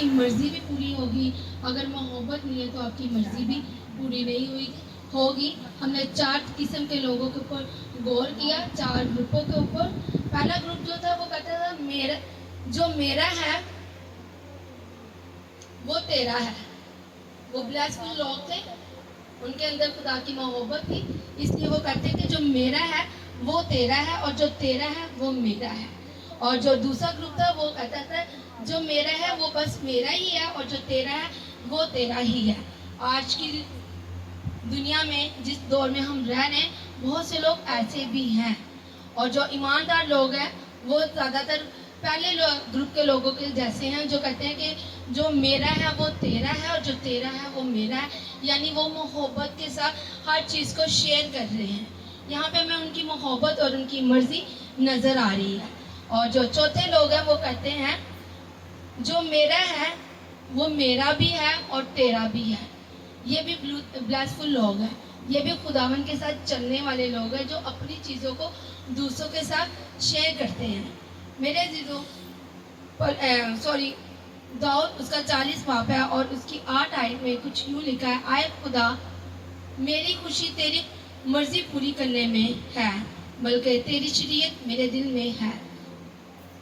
کی مرضی بھی پوری ہوگی. اگر محبت نہیں ہے تو آپ کی مرضی بھی پوری نہیں ہوگی. ہم نے 4 قسم کے لوگوں کے اوپر غور کیا, 4 گروپوں کے اوپر. پہلا گروپ جو تھا وہ کہتا تھا جو میرا ہے وہ تیرا ہے. وہ بلیسفل لوگ تھے, ان کے اندر خدا کی محبت تھی, اس لیے وہ کہتے ہیں کہ جو میرا ہے وہ تیرا ہے اور جو تیرا ہے وہ میرا ہے. اور جو دوسرا گروپ تھا وہ کہتا تھا جو میرا ہے وہ بس میرا ہی ہے اور جو تیرا ہے وہ تیرا ہی ہے. آج کی دنیا میں جس دور میں ہم رہ رہے ہیں بہت سے لوگ ایسے بھی ہیں, اور جو ایماندار لوگ ہیں وہ زیادہ تر پہلے گروپ کے لوگوں کے جیسے ہیں جو کہتے ہیں کہ جو میرا ہے وہ تیرا ہے اور جو تیرا ہے وہ میرا ہے. یعنی وہ محبت کے ساتھ ہر چیز کو شیئر کر رہے ہیں. یہاں پہ ہمیں ان کی محبت اور ان کی مرضی نظر آ رہی ہے. اور جو چوتھے لوگ ہیں وہ کہتے ہیں جو میرا ہے وہ میرا بھی ہے اور تیرا بھی ہے. یہ بھی بلیسفل لوگ ہیں, یہ بھی خداوند کے ساتھ چلنے والے لوگ ہیں جو اپنی چیزوں کو دوسروں کے ساتھ شیئر کرتے ہیں. میرے عزیزو داؤد اس کا 40 باب ہے اور اس کی 8 آیت میں کچھ یوں لکھا ہے, آئے خدا میری خوشی تیری مرضی پوری کرنے میں ہے, بلکہ تیری شریعت میرے دل میں ہے.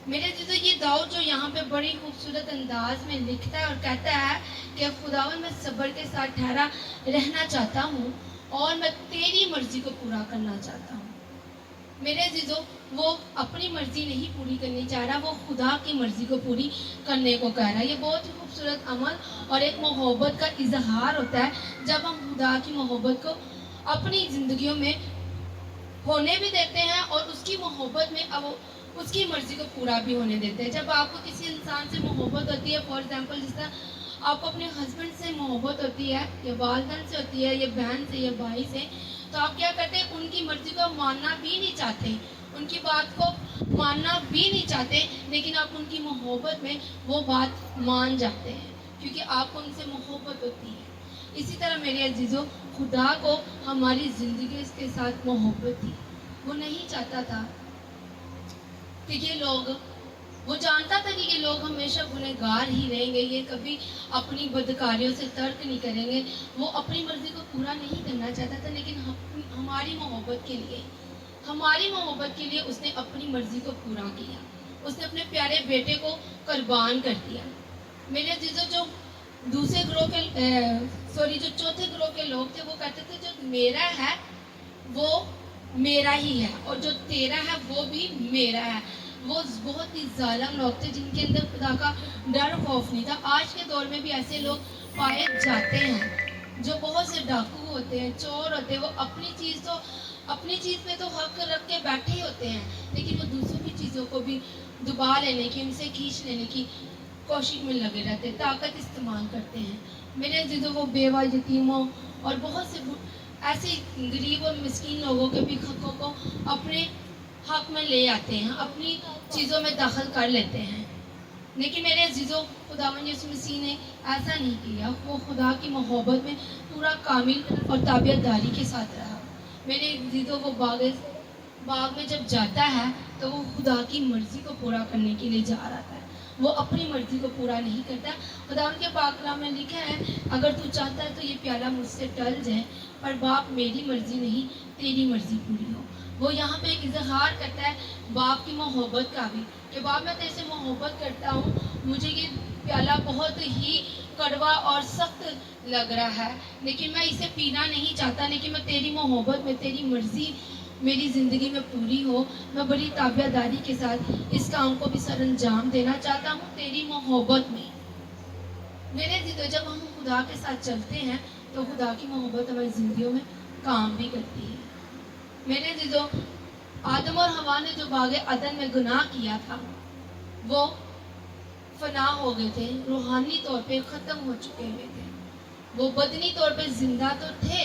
میرے عزیزو یہ داؤد جو یہاں پہ بڑی خوبصورت انداز میں لکھتا ہے اور کہتا ہے کہ خداوند میں صبر کے ساتھ ٹھہرا رہنا چاہتا ہوں اور میں تیری مرضی کو پورا کرنا چاہتا ہوں. میرے عزیزو وہ اپنی مرضی نہیں پوری کرنی چاہ رہا, وہ خدا کی مرضی کو پوری کرنے کو کہہ رہا ہے. یہ بہت ہی خوبصورت عمل اور ایک محبت کا اظہار ہوتا ہے جب ہم خدا کی محبت کو اپنی زندگیوں میں ہونے بھی دیتے ہیں اور اس کی محبت میں اب اس کی مرضی کو پورا بھی ہونے دیتے ہیں. جب آپ کو کسی انسان سے محبت ہوتی ہے, فار ایگزامپل جس طرح آپ کو اپنے ہسبینڈ سے محبت ہوتی ہے یا والدین سے ہوتی ہے یا بہن سے یا بھائی سے, تو آپ کیا کرتے ہیں ان کی مرضی کو ماننا بھی نہیں چاہتے, ان کی بات کو ماننا بھی نہیں چاہتے, لیکن آپ ان کی محبت میں وہ بات مان جاتے ہیں کیونکہ آپ کو ان سے محبت ہوتی ہے. اسی طرح میرے عزیزو خدا کو ہماری زندگی کے ساتھ محبت تھی. وہ نہیں چاہتا تھا کہ یہ لوگ, وہ جانتا تھا کہ یہ لوگ ہمیشہ گنہگار ہی رہیں گے, یہ کبھی اپنی بدکاریوں سے ترک نہیں کریں گے. وہ اپنی مرضی کو پورا نہیں کرنا چاہتا تھا, لیکن ہماری محبت کے لیے اس نے اپنی مرضی کو پورا کیا. اس نے اپنے پیارے بیٹے کو قربان کر دیا. میرے عزیزو جو چوتھے گروہ کے لوگ تھے وہ کہتے تھے جو میرا ہے وہ میرا ہی ہے اور جو تیرا ہے وہ بھی میرا ہے. وہ بہت ہی ظالم لوگ تھے جن کے اندر خدا کا ڈر خوف نہیں تھا. آج کے دور میں بھی ایسے لوگ پائے جاتے ہیں جو بہت سے ڈاکو ہوتے ہیں, چور ہوتے ہیں. وہ اپنی چیز پہ تو حق رکھ کے بیٹھے ہی ہوتے ہیں, لیکن وہ دوسروں کی چیزوں کو بھی دبا لینے کی, ان سے کھینچ لینے کی کوشش میں لگے رہتے ہیں, طاقت استعمال کرتے ہیں. میرے عزیزوں وہ بیوہ, یتیموں اور بہت سے ایسے غریب اور مسکین لوگوں کے بھی حقوں کو اپنے حق میں لے آتے ہیں, اپنی چیزوں میں دخل کر لیتے ہیں. لیکن میرے عزیزوں خداوند یسوع مسیح نے ایسا نہیں کیا. وہ خدا کی محبت میں پورا کامل اور تابعیت داری کے ساتھ رہا. میرے عزیزوں وہ باغ میں جب جاتا ہے تو وہ خدا کی مرضی کو پورا کرنے کے لیے جا رہا ہے, وہ اپنی مرضی کو پورا نہیں کرتا. خداوند کے پاک کلام میں لکھا ہے اگر تو چاہتا ہے تو یہ پیالہ مجھ سے ٹل جائے, پر باپ میری مرضی نہیں تیری مرضی پوری ہو. وہ یہاں پہ ایک اظہار کرتا ہے باپ کی محبت کا بھی کہ باپ میں تیرے سے محبت کرتا ہوں, مجھے یہ پیالہ بہت ہی کڑوا اور سخت لگ رہا ہے لیکن میں اسے پینا نہیں چاہتا, لیکن میں تیری محبت میں تیری مرضی میری زندگی میں پوری ہو, میں بڑی تابعہ داری کے ساتھ اس کام کو بھی سر انجام دینا چاہتا ہوں تیری محبت میں. میرے عزیزو جب ہم خدا کے ساتھ چلتے ہیں تو خدا کی محبت ہماری زندگیوں میں کام بھی کرتی ہے. میرے عزیزو آدم اور حوا نے جو باغ عدن میں گناہ کیا تھا وہ فنا ہو گئے تھے, روحانی طور پہ ختم ہو چکے ہوئے تھے. وہ بدنی طور پہ زندہ تو تھے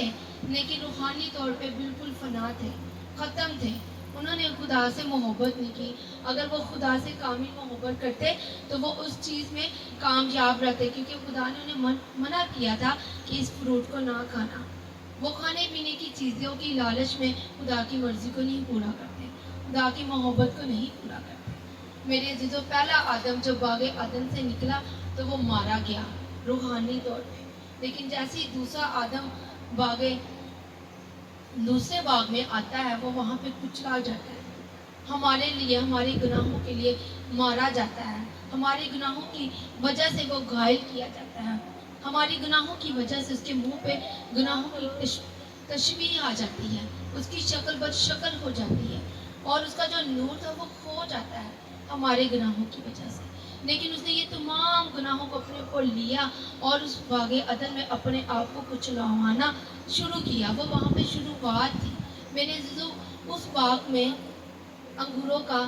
لیکن روحانی طور پہ بالکل فنا تھے, ختم تھے. انہوں نے خدا سے محبت نہیں کی. اگر وہ خدا سے کامل محبت کرتے تو وہ اس چیز میں کامیاب رہتے, کیونکہ خدا نے انہیں منع کیا تھا کہ اس فروٹ کو نہ کھانا. وہ کھانے پینے کی چیزوں کی لالچ میں خدا کی مرضی کو نہیں پورا کرتے, خدا کی محبت کو نہیں پورا کرتے. میرے عزیزو پہلا آدم جو باغ عدن سے نکلا تو وہ مارا گیا روحانی طور پہ. لیکن جیسے ہی دوسرا آدم دوسرے باغ میں آتا ہے وہ وہاں پہ کچلا جاتا ہے. ہمارے لیے ہمارے گناہوں کے لیے مارا جاتا ہے. ہمارے گناہوں کی وجہ سے وہ گھائل کیا جاتا ہے. ہماری گناہوں کی وجہ سے اس کے منہ پہ گناہوں کی تشبیہ آ جاتی ہے. اس کی شکل بد شکل ہو جاتی ہے اور اس کا جو نور تھا وہ کھو جاتا ہے ہمارے گناہوں کی وجہ سے. لیکن اس نے یہ تمام گناہوں کو اپنے اوپر لیا اور اس باغ عدن میں اپنے آپ کو کچلوانا شروع کیا. وہ وہاں پہ شروعات تھی. میرے عزیزو اس باغ میں انگوروں کا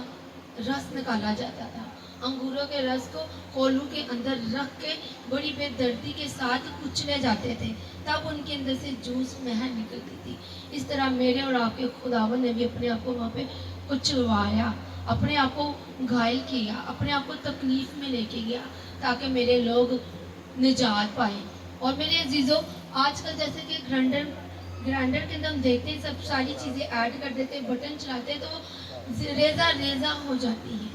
رس نکالا جاتا تھا. انگوروں کے رس کو کولو کے اندر رکھ کے بڑی بے دردی کے ساتھ کچلے جاتے تھے تب ان کے اندر سے جوس مہر نکلتی تھی. اس طرح میرے اور آپ کے خداوند نے بھی اپنے آپ کو وہاں پہ کچلوایا, اپنے آپ کو گھائل کیا, اپنے آپ کو تکلیف میں لے کے گیا تاکہ میرے لوگ نجات پائیں. اور میرے عزیزوں آج کل جیسے کہ گرائنڈر کے اندر ہم دیکھتے ہیں سب ساری چیزیں ایڈ کر دیتے ہیں, بٹن چلاتے ہیں تو وہ ریزہ ریزہ ہو جاتی ہے.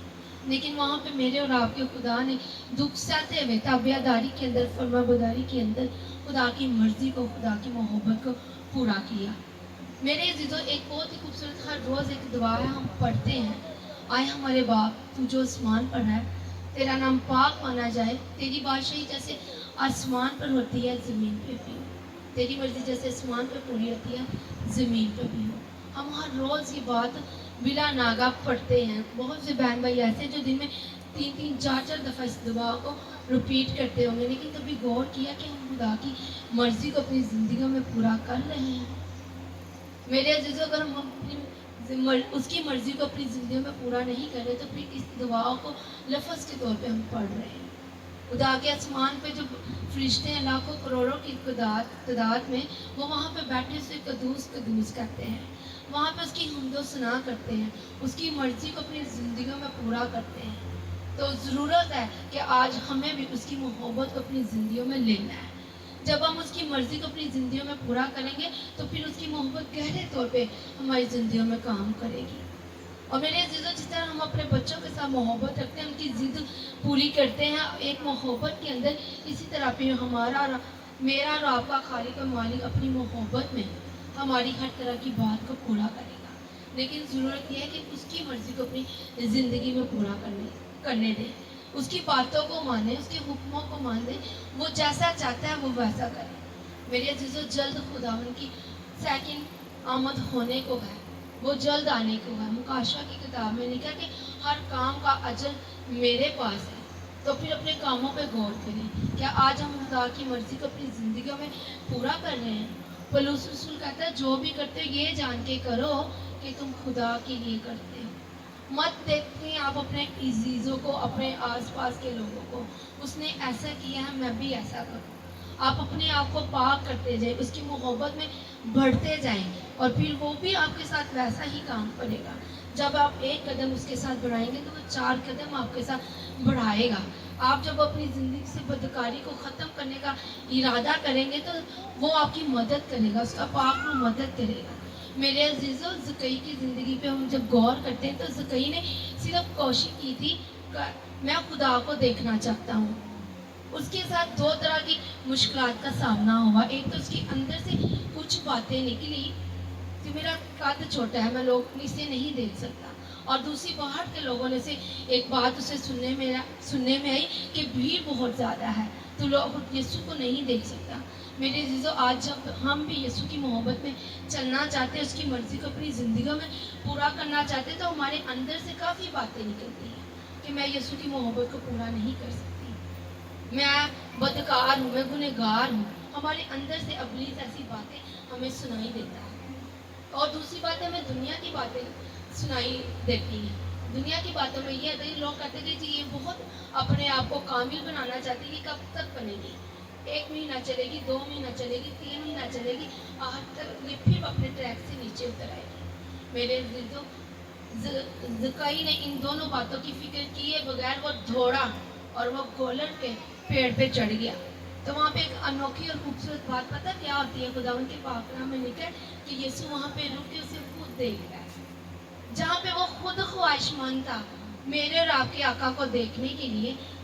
لیکن وہاں پہ میرے اور آپ کے خدا نے دکھ سہتے ہوئے تابعداری کے اندر, فرما برداری کے اندر خدا کی مرضی کو, خدا کی محبت کو پورا کیا. میرے عزیزوں ایک بہت ہی خوبصورت ہر روز ایک دعا ہے ہم پڑھتے ہیں. آئے ہمارے باپ تو جو آسمان پر ہے, تیرا نام پاک مانا جائے, تیری بادشاہی جیسے آسمان پر ہوتی ہے زمین پہ بھی ہو, تیری مرضی جیسے آسمان پہ پوری ہوتی ہے زمین پہ بھی ہو. ہم ہر روز یہ بات بلا ناگا پڑھتے ہیں. بہت سے بہن بھائی ایسے جو دن میں 3-4 دفعہ اس دعا کو رپیٹ کرتے ہوں گے, لیکن کبھی غور کیا کہ ہم خدا کی مرضی کو اپنی زندگیوں میں پورا کر رہے ہیں؟ میرے عزیزوں اگر ہم اس کی مرضی کو اپنی زندگیوں میں پورا نہیں کر رہے تو پھر اس دعا کو لفظ کے طور پہ ہم پڑھ رہے ہیں. خدا کے آسمان پہ جو فرشتے ہیں لاکھوں کروڑوں کی تعداد میں, وہ وہاں پہ بیٹھے سے قدوس قدوس کرتے ہیں, وہاں پہ اس کی حمد و ثنا کرتے ہیں, اس کی مرضی کو اپنی زندگیوں میں پورا کرتے ہیں. تو ضرورت ہے کہ آج ہمیں بھی اس کی محبت کو اپنی زندگیوں میں لینا ہے. جب ہم اس کی مرضی کو اپنی زندگیوں میں پورا کریں گے تو پھر اس کی محبت گہرے طور پہ ہماری زندگیوں میں کام کرے گی. اور میرے عزیزوں جس طرح ہم اپنے بچوں کے ساتھ محبت رکھتے ہیں, ان کی ضد پوری کرتے ہیں ایک محبت کے اندر, اسی طرح پھر میرا اور آپ کا خالق و مالک اپنی محبت میں ہماری ہر طرح کی بات کو پورا کرے گا. لیکن ضرورت یہ ہے کہ اس کی مرضی کو اپنی زندگی میں پورا کرنے دیں, اس کی باتوں کو مانیں, اس کے حکموں کو مان دیں. وہ جیسا چاہتا ہے وہ ویسا کرے. میرے عزیزوں جلد خداوند کی سیکنڈ آمد ہونے کو ہے, وہ جلد آنے کو ہے. مکاشفہ کی کتاب میں لکھا کہ ہر کام کا اجر میرے پاس ہے. تو پھر اپنے کاموں پہ غور کریں. کیا آج ہم خدا کی مرضی کو اپنی زندگیوں میں پورا کر رہے ہیں؟ پولس رسول کہتا ہے جو بھی کرتے ہو یہ جان کے کرو کہ تم خدا کے لیے کرتے ہو. مت دیکھیں آپ اپنے عزیزوں کو, اپنے آس پاس کے لوگوں کو, اس نے ایسا کیا ہے میں بھی ایسا کروں. آپ اپنے آپ کو پاک کرتے جائیں, اس کی محبت میں بڑھتے جائیں, اور پھر وہ بھی آپ کے ساتھ ویسا ہی کام کرے گا. جب آپ ایک قدم اس کے ساتھ بڑھائیں گے تو وہ 4 قدم آپ کے ساتھ بڑھائے گا. آپ جب اپنی زندگی سے بدکاری کو ختم کرنے کا ارادہ کریں گے تو وہ آپ کی مدد کرے گا, اس کا پاک روح مدد کرے گا. میرے عزیزوں زکئی کی زندگی پہ ہم جب غور کرتے ہیں تو زکئی نے صرف کوشش کی تھی میں خدا کو دیکھنا چاہتا ہوں. اس کے ساتھ 2 طرح کی مشکلات کا سامنا ہوا. ایک تو اس کے اندر سے کچھ باتیں نکلی کہ میرا قد چھوٹا ہے, میں لوگ اسے نہیں دیکھ سکتا. اور دوسری باہر کے لوگوں نے سے ایک بات اسے سننے میں آئی کہ بھیڑ بہت زیادہ ہے, تو لوگ یسوع کو نہیں دیکھ سکتا. میرے عزیزوں آج جب ہم بھی یسوع کی محبت میں چلنا چاہتے ہیں, اس کی مرضی کو اپنی زندگیوں میں پورا کرنا چاہتے ہیں, تو ہمارے اندر سے کافی باتیں نکلتی ہیں کہ میں یسوع کی محبت کو پورا نہیں کر سکتی, میں بدکار ہوں, میں گنہگار ہوں. ہمارے اندر سے ابلیس ایسی باتیں ہمیں سنائی دیتا ہے. اور دوسری بات ہے ہمیں دنیا کی باتیں سنائی دیتی ہیں. دنیا کی باتوں میں یہ ہے کہ لوگ کہتے ہیں کہ جی یہ بہت اپنے آپ کو کامل بنانا چاہتی ہے, یہ کب تک بنے گی؟ 1 مہینہ چلے گی, 2 مہینہ چلے گی, 3 مہینہ چلے گی, آج تک یہ پھر اپنے ٹریک سے نیچے اتر آئے گی. میرے عزیزوں زکئی نے ان دونوں باتوں کی فکر کیے بغیر وہ دوڑا اور وہ گولر کے پیڑ پہ چڑھ گیا. تو وہاں پہ ایک انوکھی اور خوبصورت بات پتہ کیا ہوتی ہے؟ خداوند کے پاک کلام میں لکھا ہے کہ یسوع وہاں پہ رک کے اسے خود دیکھ رہا ہے. جہاں پہ وہ خود خواہش مند تھا میرے اور آپ کے آقا کو دیکھنے کے لیے,